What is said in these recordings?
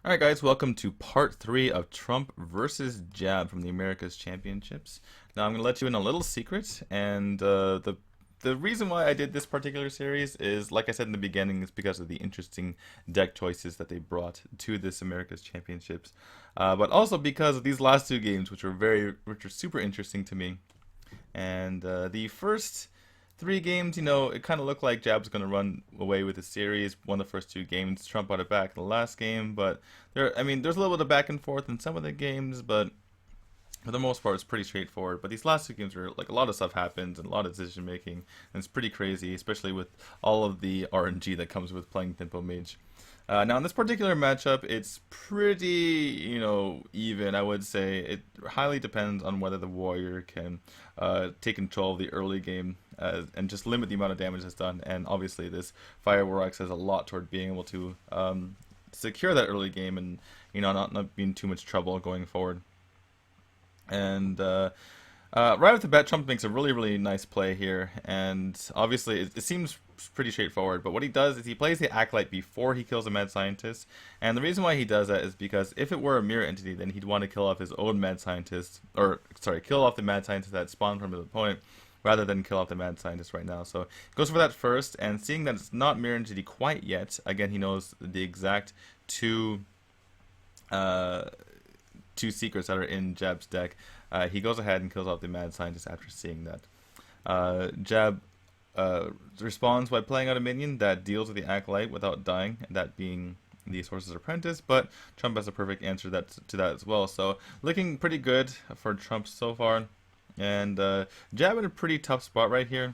Alright guys, welcome to part 3 of Trump versus Jab from the Americas Championships. Now I'm going to let you in a little secret, and the reason why I did this particular series is, like I said in the beginning, is because of the interesting deck choices that they brought to this Americas Championships. But also because of these last two games, which are super interesting to me. And the first three games, it kind of looked like Jab's going to run away with the series. Won the first two games. Trump got it back in the last game, but there's a little bit of back and forth in some of the games, but for the most part, it's pretty straightforward. But these last two games were like a lot of stuff happens and a lot of decision making, and it's pretty crazy, especially with all of the RNG that comes with playing Tempo Mage. Now in this particular matchup, it's pretty, even. I would say it highly depends on whether the warrior can take control of the early game and just limit the amount of damage that's done. And obviously, this Fire Warx has a lot toward being able to secure that early game and not be in too much trouble going forward. And right off the bat, Trump makes a really nice play here, and obviously it seems pretty straightforward, but what he does is he plays the Acolyte before he kills a Mad Scientist, and the reason why he does that is because if it were a mirror entity, then he'd want to kill off his own Mad Scientist, or sorry, kill off the Mad Scientist that spawned from his opponent, rather than kill off the Mad Scientist right now. So he goes for that first, and seeing that it's not mirror entity quite yet, again, he knows the exact two secrets that are in Jab's deck. He goes ahead and kills off the Mad Scientist after seeing that. Jab responds by playing out a minion that deals with the Acolyte without dying, that being the Sorcerer's Apprentice, but Trump has a perfect answer to that as well. So looking pretty good for Trump so far. And Jab in a pretty tough spot right here.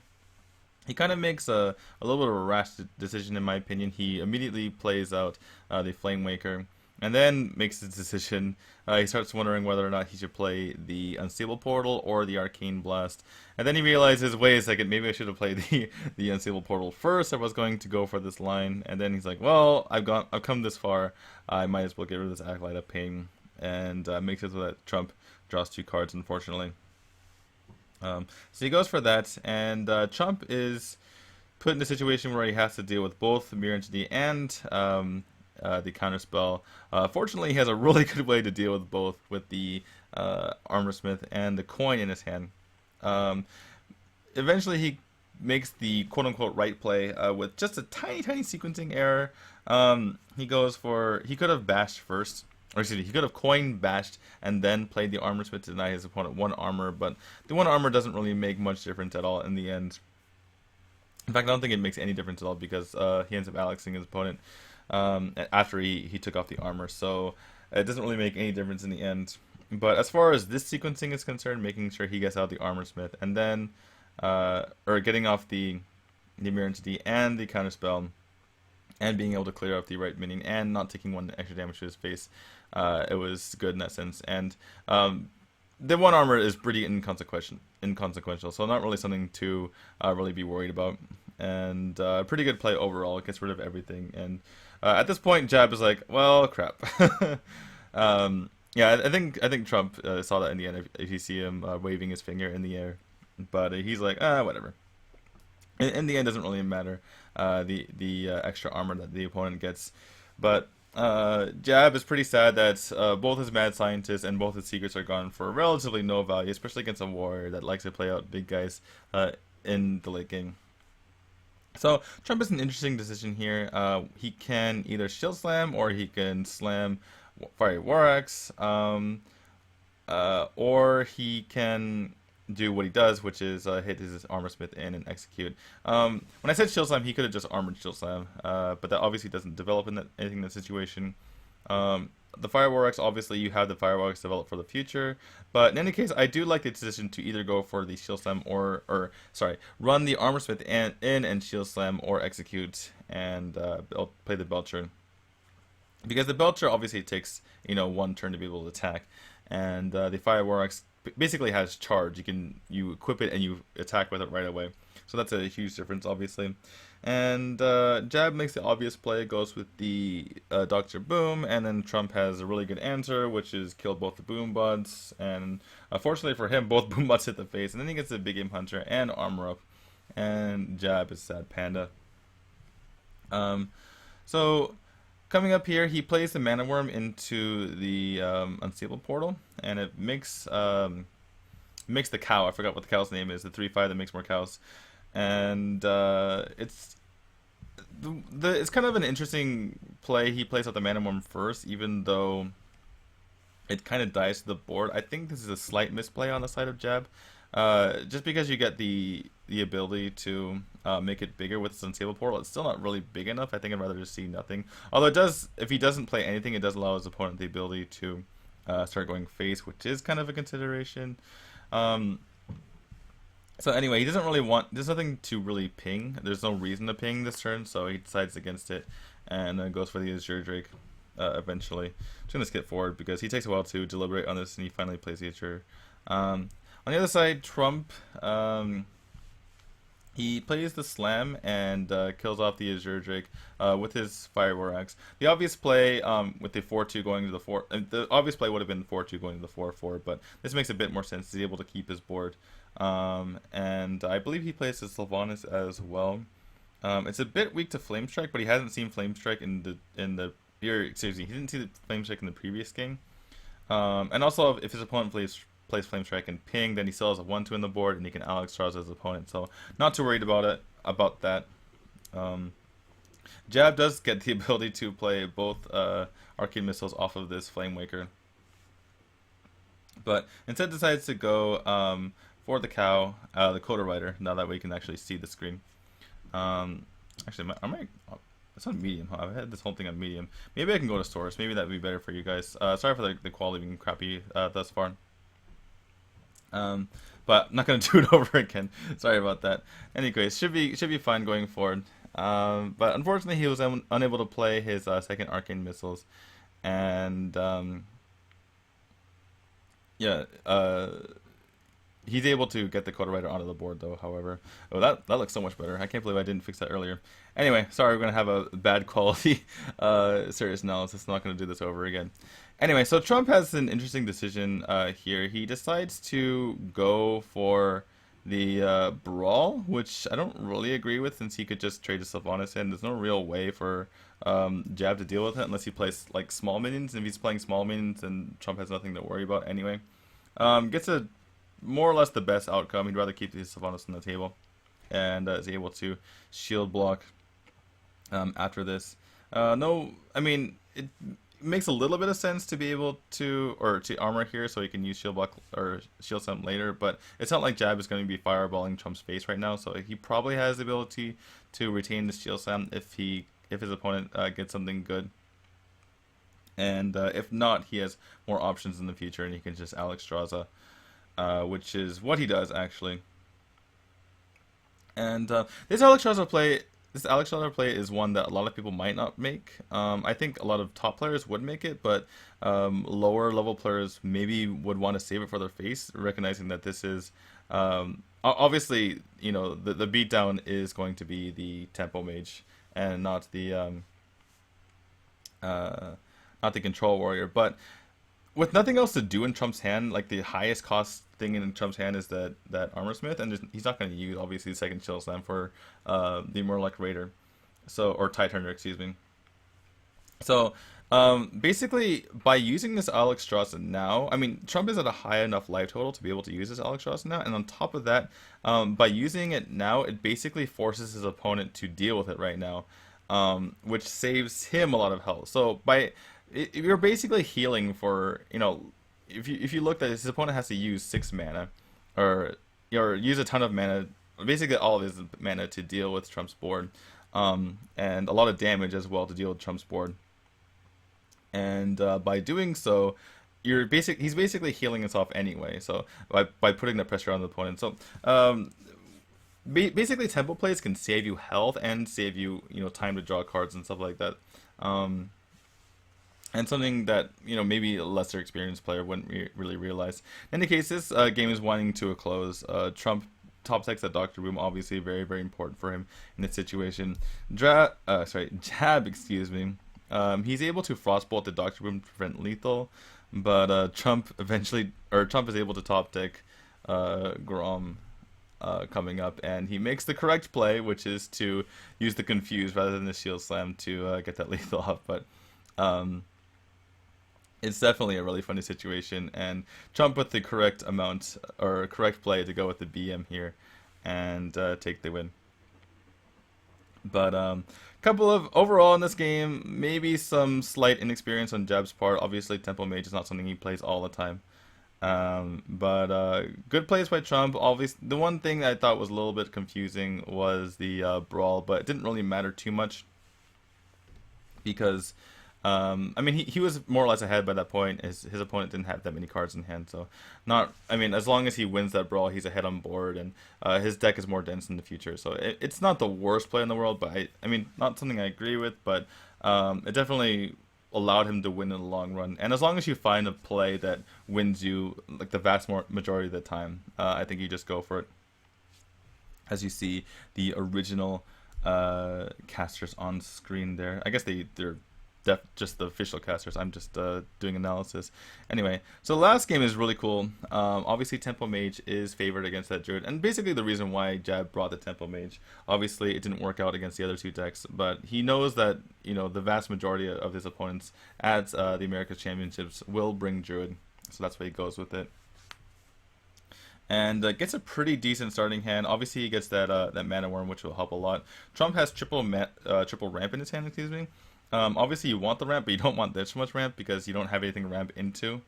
He kind of makes a little bit of a rash decision in my opinion. He immediately plays out the Flame Waker, and then makes his decision. He starts wondering whether or not he should play the Unstable Portal or the Arcane Blast. And then he realizes, wait a second, maybe I should have played the Unstable Portal first. I was going to go for this line. And then he's like, well, I've come this far. I might as well get rid of this Acolyte of Pain. And makes it so that Trump draws two cards, unfortunately. So he goes for that. And Trump is put in a situation where he has to deal with both Mirror Entity and the counterspell. Fortunately, he has a really good way to deal with both, with the Armorsmith and the coin in his hand. Eventually, he makes the quote-unquote right play with just a tiny sequencing error. He could have bashed first, or excuse me, he could have coin bashed and then played the Armorsmith to deny his opponent one armor, but the one armor doesn't really make much difference at all in the end. In fact, I don't think it makes any difference at all because he ends up Alexing his opponent after he took off the armor, so it doesn't really make any difference in the end. But as far as this sequencing is concerned, making sure he gets out the Armorsmith and then or getting off the Mirror Entity and the counterspell and being able to clear off the right minion and not taking one extra damage to his face, it was good in that sense. And the one armor is pretty inconsequential, so not really something to really be worried about. And pretty good play overall. It gets rid of everything. And at this point, Jab is like, well, crap. Yeah, I think Trump saw that in the end. If you see him waving his finger in the air, but he's like, whatever. In the end, it doesn't really matter the extra armor that the opponent gets. But Jab is pretty sad that both his Mad Scientist and both his secrets are gone for relatively no value, especially against a warrior that likes to play out big guys in the late game. So Trump has an interesting decision here. He can either Shield Slam or he can Slam Fire Warx, or he can do what he does, which is hit his Armorsmith in and execute. When I said Shield Slam, he could have just Armored Shield Slam, but that obviously doesn't develop anything in that situation. The Fire Warx, obviously you have the Fire Warx developed for the future, but in any case, I do like the decision to either go for the Shield Slam or run the Armorsmith in and Shield Slam or execute and play the Belcher. Because the Belcher obviously takes, one turn to be able to attack, and the Fire Warx basically has charge. You equip it and you attack with it right away. So that's a huge difference, obviously. And Jab makes the obvious play, goes with the Dr. Boom, and then Trump has a really good answer, which is kill both the Boom Bots, and fortunately for him, both Boom Bots hit the face, and then he gets the Big Game Hunter and Armor Up, and Jab is sad panda. So coming up here, he plays the Mana Worm into the Unstable Portal, and it makes the cow. I forgot what the cow's name is. The 3/5 that makes more cows, and it's kind of an interesting play. He plays out the Mana Worm first, even though it kind of dies to the board. I think this is a slight misplay on the side of Jab, just because you get the ability to make it bigger with its Unstable Portal. It's still not really big enough. I think I'd rather just see nothing. Although it does, if he doesn't play anything, it does allow his opponent the ability to start going face, which is kind of a consideration. So anyway, he doesn't really want, there's nothing to really ping. There's no reason to ping this turn, so he decides against it and goes for the Azure Drake eventually. I'm just going to skip forward because he takes a while to deliberate on this, and he finally plays the Azure. On the other side, Trump, he plays the Slam and kills off the Azure Drake with his Fire War Axe. The obvious play with the 4-2 going to the 4... the obvious play would have been 4-2 going to the 4-4, but this makes a bit more sense. He's able to keep his board. And I believe he plays the Sylvanas as well. It's a bit weak to Flame Strike, but he hasn't seen Flame Strike in the excuse me, he didn't see the Flame Strike in the previous game. And also, if his opponent plays Flame Strike and ping, then he still has a 1/2 in the board, and he can Alex Strauss his opponent. So not too worried about that. Jab does get the ability to play both Arcane Missiles off of this Flame Waker, but instead decides to go for the cow, the Coda Rider. Now that way you can actually see the screen. Actually, it's on medium. Huh? I've had this whole thing on medium. Maybe I can go to source. Maybe that would be better for you guys. Sorry for the quality being crappy thus far. But I'm not gonna do it over again. Sorry about that. Anyways, should be fine going forward. But unfortunately, he was unable to play his second Arcane Missiles, and yeah, he's able to get the Coda Rider onto the board though. However, oh, that looks so much better. I can't believe I didn't fix that earlier. Anyway, sorry, we're gonna have a bad quality serious analysis. I'm not gonna do this over again. Anyway, so Trump has an interesting decision here. He decides to go for the Brawl, which I don't really agree with, since he could just trade a Sylvanas in. There's no real way for Jab to deal with it unless he plays like small minions. And if he's playing small minions, then Trump has nothing to worry about anyway. Gets a more or less the best outcome. He'd rather keep the Sylvanas on the table, and is able to shield block after this. No, I mean, it makes a little bit of sense to be able to, or to armor here so he can use shield block or shield slam later, but it's not like Jab is going to be fireballing Trump's face right now, so he probably has the ability to retain the shield slam if his opponent gets something good. And if not, he has more options in the future, and he can just Alex Straza, which is what he does actually. And this Alex Straza play is one that a lot of people might not make. I think a lot of top players would make it, but lower level players maybe would want to save it for their face, recognizing that this is obviously, you know, the beatdown is going to be the tempo mage and not the control warrior. But with nothing else to do in Trump's hand, like the highest cost thing in Trump's hand is that Armor Smith, and he's not going to use obviously the second Chill Slam for the Murloc Raider, or Tidehunter, excuse me. So basically, by using this Alex Strauss now, I mean, Trump is at a high enough life total to be able to use this Alex Strauss now, and on top of that, by using it now, it basically forces his opponent to deal with it right now, which saves him a lot of health. So you're basically healing for, you know, if you look at his opponent has to use 6 mana, or use a ton of mana, basically all of his mana to deal with Trump's board, and a lot of damage as well to deal with Trump's board. And by doing so, he's basically healing himself anyway. So by putting the pressure on the opponent, so basically tempo plays can save you health and save you, you know, time to draw cards and stuff like that. And something that, you know, maybe a lesser experienced player wouldn't really realize. In any case, this game is winding to a close. Trump top decks at Dr. Boom, obviously very, very important for him in this situation. Jab, excuse me. He's able to Frostbolt the Dr. Boom to prevent lethal, but Trump is able to top deck Grom coming up, and he makes the correct play, which is to use the Confuse rather than the Shield Slam to get that lethal off. But Um, it's definitely a really funny situation, and Trump with the correct amount or correct play to go with the BM here and take the win. But couple of overall in this game, maybe some slight inexperience on Jeb's part. Obviously, Tempo Mage is not something he plays all the time. But good plays by Trump. Obviously, the one thing that I thought was a little bit confusing was the brawl, but it didn't really matter too much because I mean he was more or less ahead by that point. His opponent didn't have that many cards in hand, so not I mean as long as he wins that brawl, he's ahead on board, and his deck is more dense in the future. So it's not the worst play in the world, but I mean not something I agree with, but it definitely allowed him to win in the long run. And as long as you find a play that wins you like the vast majority of the time, I think you just go for it. As you see the original casters on screen there. I guess they're just the official casters. I'm just doing analysis. Anyway, so the last game is really cool. Obviously, Tempo Mage is favored against that Druid, and basically the reason why Jab brought the Tempo Mage. Obviously, it didn't work out against the other two decks, but he knows that the vast majority of his opponents at the Americas Championships will bring Druid, so that's why he goes with it. And gets a pretty decent starting hand. Obviously, he gets that Mana Worm, which will help a lot. Trump has triple ramp in his hand, excuse me. Obviously, you want the ramp, but you don't want this much ramp because you don't have anything to ramp into.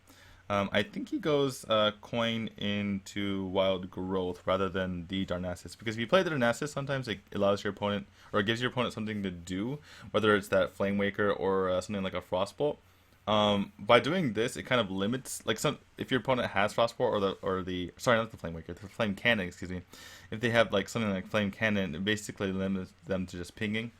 I think he goes coin into Wild Growth rather than the Darnassus, because if you play the Darnassus, sometimes it allows your opponent, or it gives your opponent something to do, whether it's that Flame Waker or something like a Frostbolt. By doing this, it kind of limits, like if your opponent has Frostbolt or the sorry, not the Flame Waker, the Flame Cannon, excuse me. If they have like something like Flame Cannon, it basically limits them to just pinging.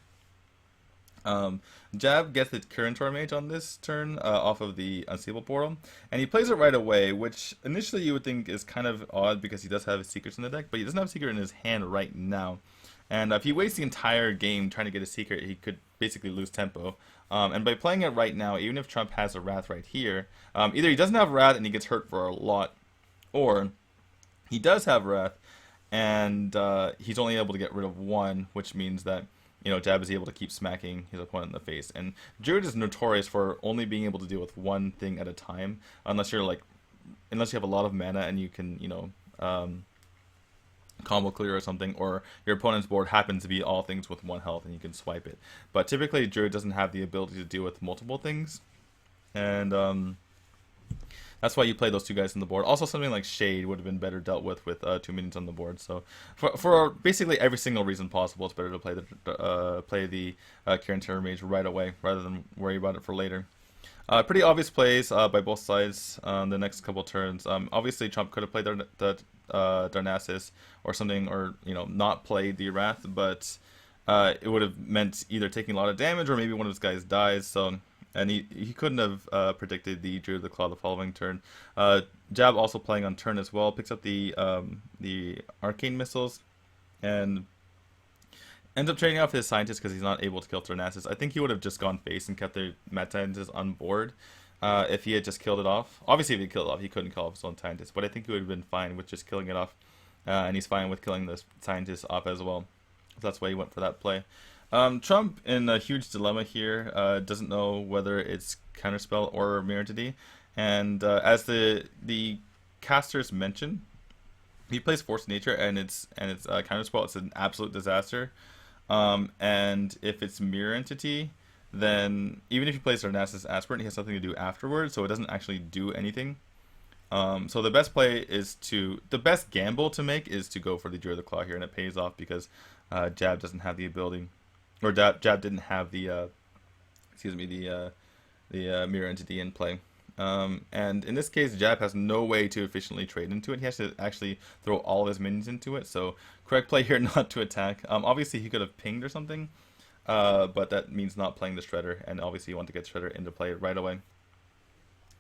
Jab gets the current Mage on this turn off of the Unstable Portal, and he plays it right away, which initially you would think is kind of odd because he does have his secrets in the deck, but he doesn't have a secret in his hand right now. And if he wastes the entire game trying to get a secret, he could basically lose tempo. And by playing it right now, even if Trump has a Wrath right here, either he doesn't have Wrath and he gets hurt for a lot, or he does have Wrath and he's only able to get rid of one, which means that Jab is able to keep smacking his opponent in the face. And Druid is notorious for only being able to deal with one thing at a time, unless you have a lot of mana and you can, combo clear or something, or your opponent's board happens to be all things with 1 health and you can swipe it. But typically, Druid doesn't have the ability to deal with multiple things, and that's why you play those two guys on the board. Also, something like Shade would have been better dealt with 2 minions on the board. So, for basically every single reason possible, it's better to play the Kirin Terror Mage right away rather than worry about it for later. Pretty obvious plays by both sides on the next couple turns. Obviously, Trump could have played the Darnassus or something, or not played the Wrath, but it would have meant either taking a lot of damage or maybe one of his guys dies. So. And he couldn't have predicted the Druid of the Claw the following turn. Jab also playing on turn as well, picks up the Arcane Missiles, and ends up trading off his Scientist because he's not able to kill Darnassus. I think he would have just gone face and kept the Mad Scientist on board if he had just killed it off. Obviously, if he killed it off, he couldn't kill off his own Scientist, but I think he would have been fine with just killing it off. And he's fine with killing the Scientist off as well. So that's why he went for that play. Trump, in a huge dilemma here, doesn't know whether it's Counterspell or Mirror Entity, and as the casters mention, he plays Force Nature, and it's Counterspell. It's an absolute disaster. And if it's Mirror Entity, then even if he plays Darnassus Aspirant, he has something to do afterwards, so it doesn't actually do anything. So the best gamble to make is to go for the Druid of the Claw here, and it pays off because Jab doesn't have the ability. Or Jab didn't have the Mirror Entity in play. And in this case, Jab has no way to efficiently trade into it. He has to actually throw all of his minions into it. So correct play here not to attack. Obviously, he could have pinged or something, but that means not playing the Shredder. And obviously, you want to get Shredder into play right away.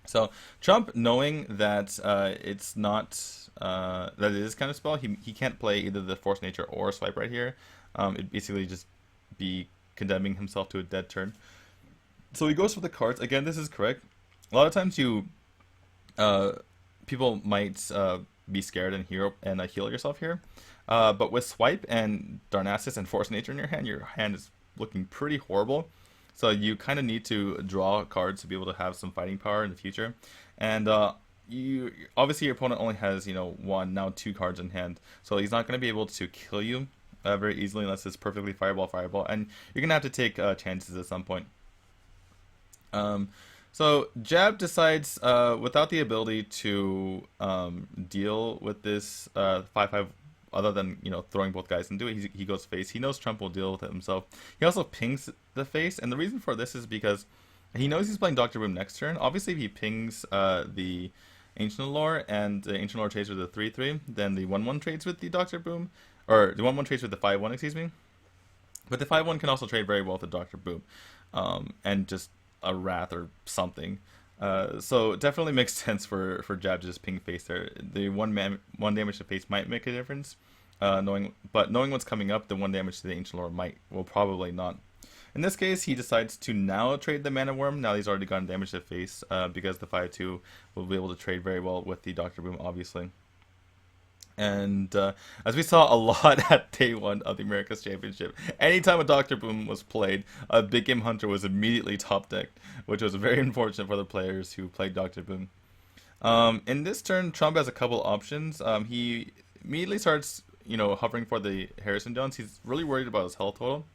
So Trump, knowing that it's not that it is Counterspell, he can't play either the Force Nature or Swipe right here. It basically just be condemning himself to a dead turn. So he goes for the cards. Again, this is correct. A lot of times people might be scared and heal yourself here. But with Swipe and Darnassus and Force Nature in your hand is looking pretty horrible. So you kind of need to draw cards to be able to have some fighting power in the future. And you obviously your opponent only has one, now two cards in hand, so he's not going to be able to kill you very easily unless it's perfectly fireball, and you're gonna have to take chances at some point. Um, so Jab decides, without the ability to deal with this 5/5, other than throwing both guys into it, he goes face. He knows Trump will deal with it himself. He also pings the face, and the reason for this is because he knows he's playing Doctor Boom next turn. Obviously, if he pings the Ancient Lore and the Ancient Lore trades with the 3/3, then the 1/1 trades with the Doctor Boom, or the 1/1 trades with the 5/1, excuse me. But the 5/1 can also trade very well with the Doctor Boom, and just a Wrath or something. So it definitely makes sense for Jab to just ping face there. The one damage to face might make a difference. Knowing what's coming up, the one damage to the Ancient Lore will probably not. In this case, he decides to now trade the Mana Worm. Now he's already gotten damage to face, because the 5/2 will be able to trade very well with the Doctor Boom, obviously. And as we saw a lot at day one of the America's Championship, anytime a Doctor Boom was played, a Big Game Hunter was immediately top decked, which was very unfortunate for the players who played Doctor Boom. In this turn, Trump has a couple options. He immediately starts, hovering for the Harrison Jones. He's really worried about his health total.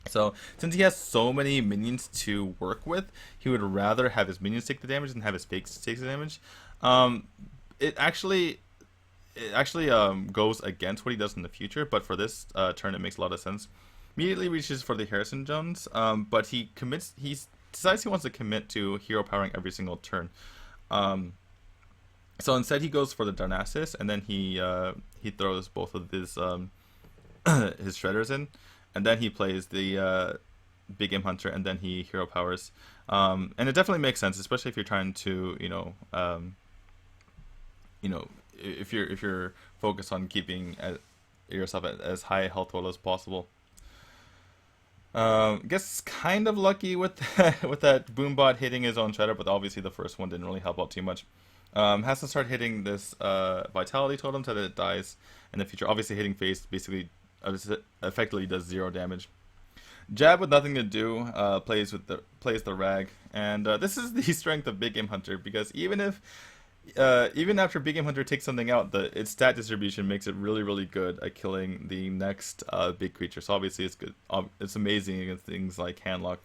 So, since he has so many minions to work with, he would rather have his minions take the damage than have his fakes take the damage. It actually goes against what he does in the future, but for this turn, it makes a lot of sense. Immediately reaches for the Harrison Jones, but he decides he wants to commit to hero powering every single turn. So instead, he goes for the Darnassus, and then he throws both of his his shredders in, and then he plays the Big Game Hunter, and then he hero powers. And it definitely makes sense, especially if you're trying to if you're focused on keeping yourself at as high health total as possible. Guess kind of lucky with with that Boombot hitting his own shredder, but obviously the first one didn't really help out too much. Has to start hitting this Vitality Totem so that it dies in the future. Obviously hitting face basically effectively does 0 damage. Jab with nothing to do plays the Rag, and this is the strength of Big Game Hunter, because even after Big Game Hunter takes something out, its stat distribution makes it really good at killing the next big creature. So obviously it's good. It's amazing against things like Handlock.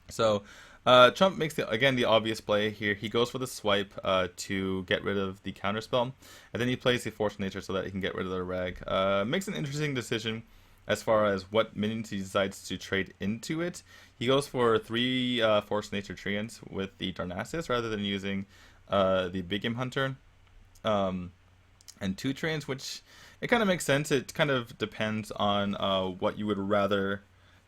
So Trump makes the obvious play here. He goes for the swipe to get rid of the counterspell, and then he plays the Force Nature so that he can get rid of the Rag. Makes an interesting decision as far as what minions he decides to trade into it. He goes for 3 Force Nature Treants with the Darnassus rather than using the Big Game Hunter, and 2 Treants, which it kind of makes sense. It kind of depends on what you would rather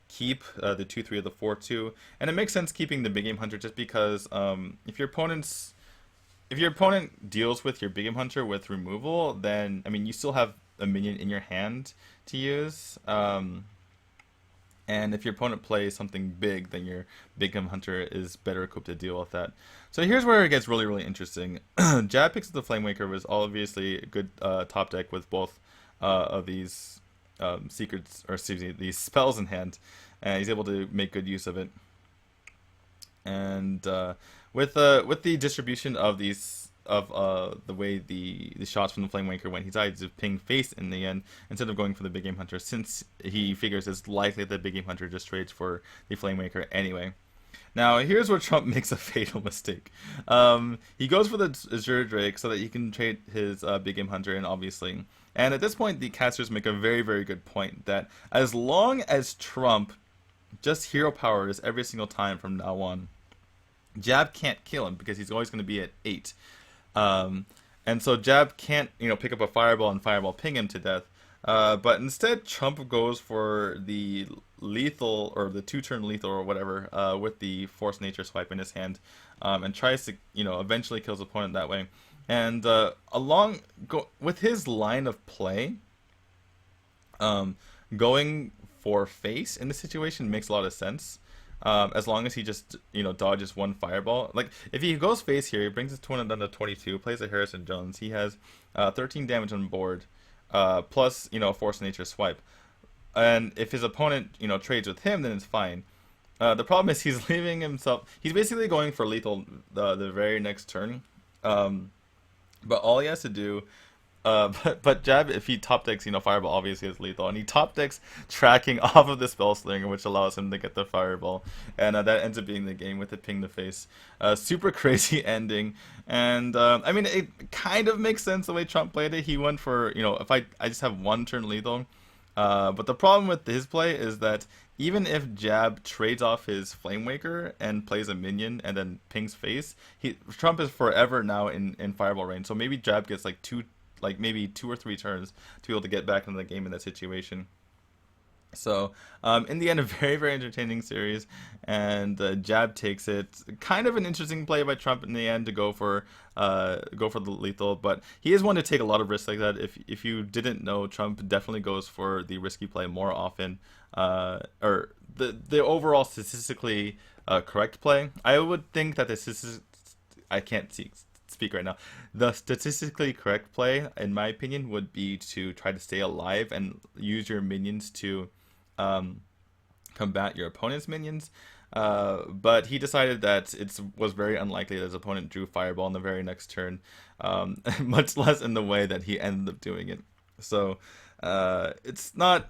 keep, the 2/3 or the 4/2, and it makes sense keeping the Big Game Hunter just because if your opponent deals with your Big Game Hunter with removal, then I mean you still have a minion in your hand to use. And if your opponent plays something big, then your Big Game Hunter is better equipped to deal with that. So here's where it gets really interesting. Jab picks the Flamewaker was obviously a good top deck with both of these secrets, or excuse me, these spells in hand, and he's able to make good use of it. And with the distribution of these the way the shots from the Flamewaker went, he decided to ping face in the end instead of going for the Big Game Hunter, since he figures it's likely that the Big Game Hunter just trades for the Flamewaker anyway. Now here's where Trump makes a fatal mistake. He goes for the Azure Drake so that he can trade his Big Game Hunter in, obviously. And at this point, the casters make a very good point that as long as Trump just hero powers every single time from now on, Jab can't kill him because he's always going to be at 8. And so Jab can't, pick up a Fireball and Fireball ping him to death. But instead, Trump goes for the lethal, or the 2-turn lethal or whatever, with the Force Nature swipe in his hand, and tries to, eventually kills the opponent that way. And with his line of play, going for face in this situation makes a lot of sense. As long as he just, dodges 1 Fireball. Like, if he goes face here, he brings his opponent down to 22, plays a Harrison Jones. He has 13 damage on board, plus, Force Nature swipe. And if his opponent, trades with him, then it's fine. The problem is he's leaving himself. He's basically going for lethal the very next turn. Um, but all he has to do, but Jab, if he top decks, Fireball obviously is lethal, and he top decks tracking off of the Spell Slinger, which allows him to get the Fireball, and that ends up being the game with the ping the face. Super crazy ending, and I mean it kind of makes sense the way Trump played it. He went for if I just have one turn lethal, but the problem with his play is that even if Jab trades off his Flame Waker and plays a minion and then pings face, Trump is forever now in Fireball range. So maybe Jab gets like maybe 2 or 3 turns to be able to get back into the game in that situation. So, in the end, a very, very entertaining series, and Jab takes it. Kind of an interesting play by Trump in the end to go for the lethal, but he is one to take a lot of risks like that. If you didn't know, Trump definitely goes for the risky play more often, or the overall statistically correct play. I would think that I can't speak right now. The statistically correct play, in my opinion, would be to try to stay alive and use your minions to um, combat your opponent's minions. But he decided that it was very unlikely that his opponent drew Fireball in the very next turn, much less in the way that he ended up doing it. So it's not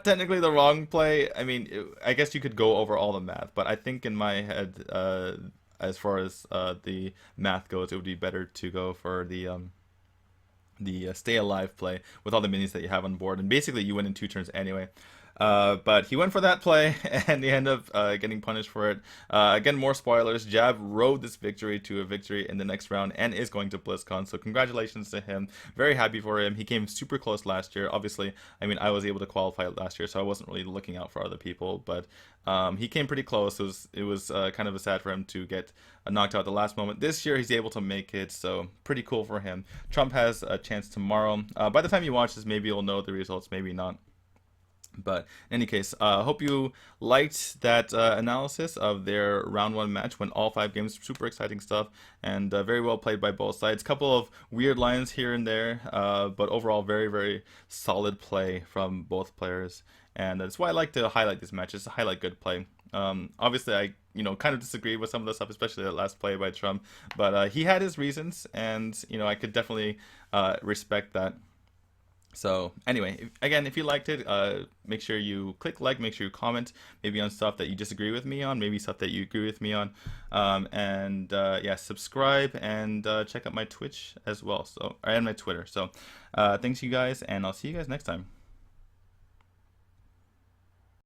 technically the wrong play. I mean, I guess you could go over all the math, but I think in my head, as far as the math goes, it would be better to go for the stay alive play with all the minions that you have on board, and basically you win in 2 turns anyway. But he went for that play, and he ended up getting punished for it. Again, more spoilers. Jab rode this victory to a victory in the next round and is going to BlizzCon. So congratulations to him. Very happy for him. He came super close last year. Obviously, I mean, I was able to qualify last year, so I wasn't really looking out for other people. But he came pretty close. It was kind of sad for him to get knocked out at the last moment. This year, he's able to make it, so pretty cool for him. Trump has a chance tomorrow. By the time you watch this, maybe you'll know the results, maybe not. But in any case, hope you liked that analysis of their round one match. Went all 5 games, super exciting stuff, and very well played by both sides. Couple of weird lines here and there, but overall very, very solid play from both players. And that's why I like to highlight these matches, to highlight good play. Obviously, I kind of disagree with some of the stuff, especially that last play by Trump, but he had his reasons, and I could definitely respect that. So anyway, again, if you liked it, make sure you click like, make sure you comment, maybe on stuff that you disagree with me on, maybe stuff that you agree with me on, and yeah, subscribe and check out my Twitch as well. So and my Twitter. So thanks you guys, and I'll see you guys next time.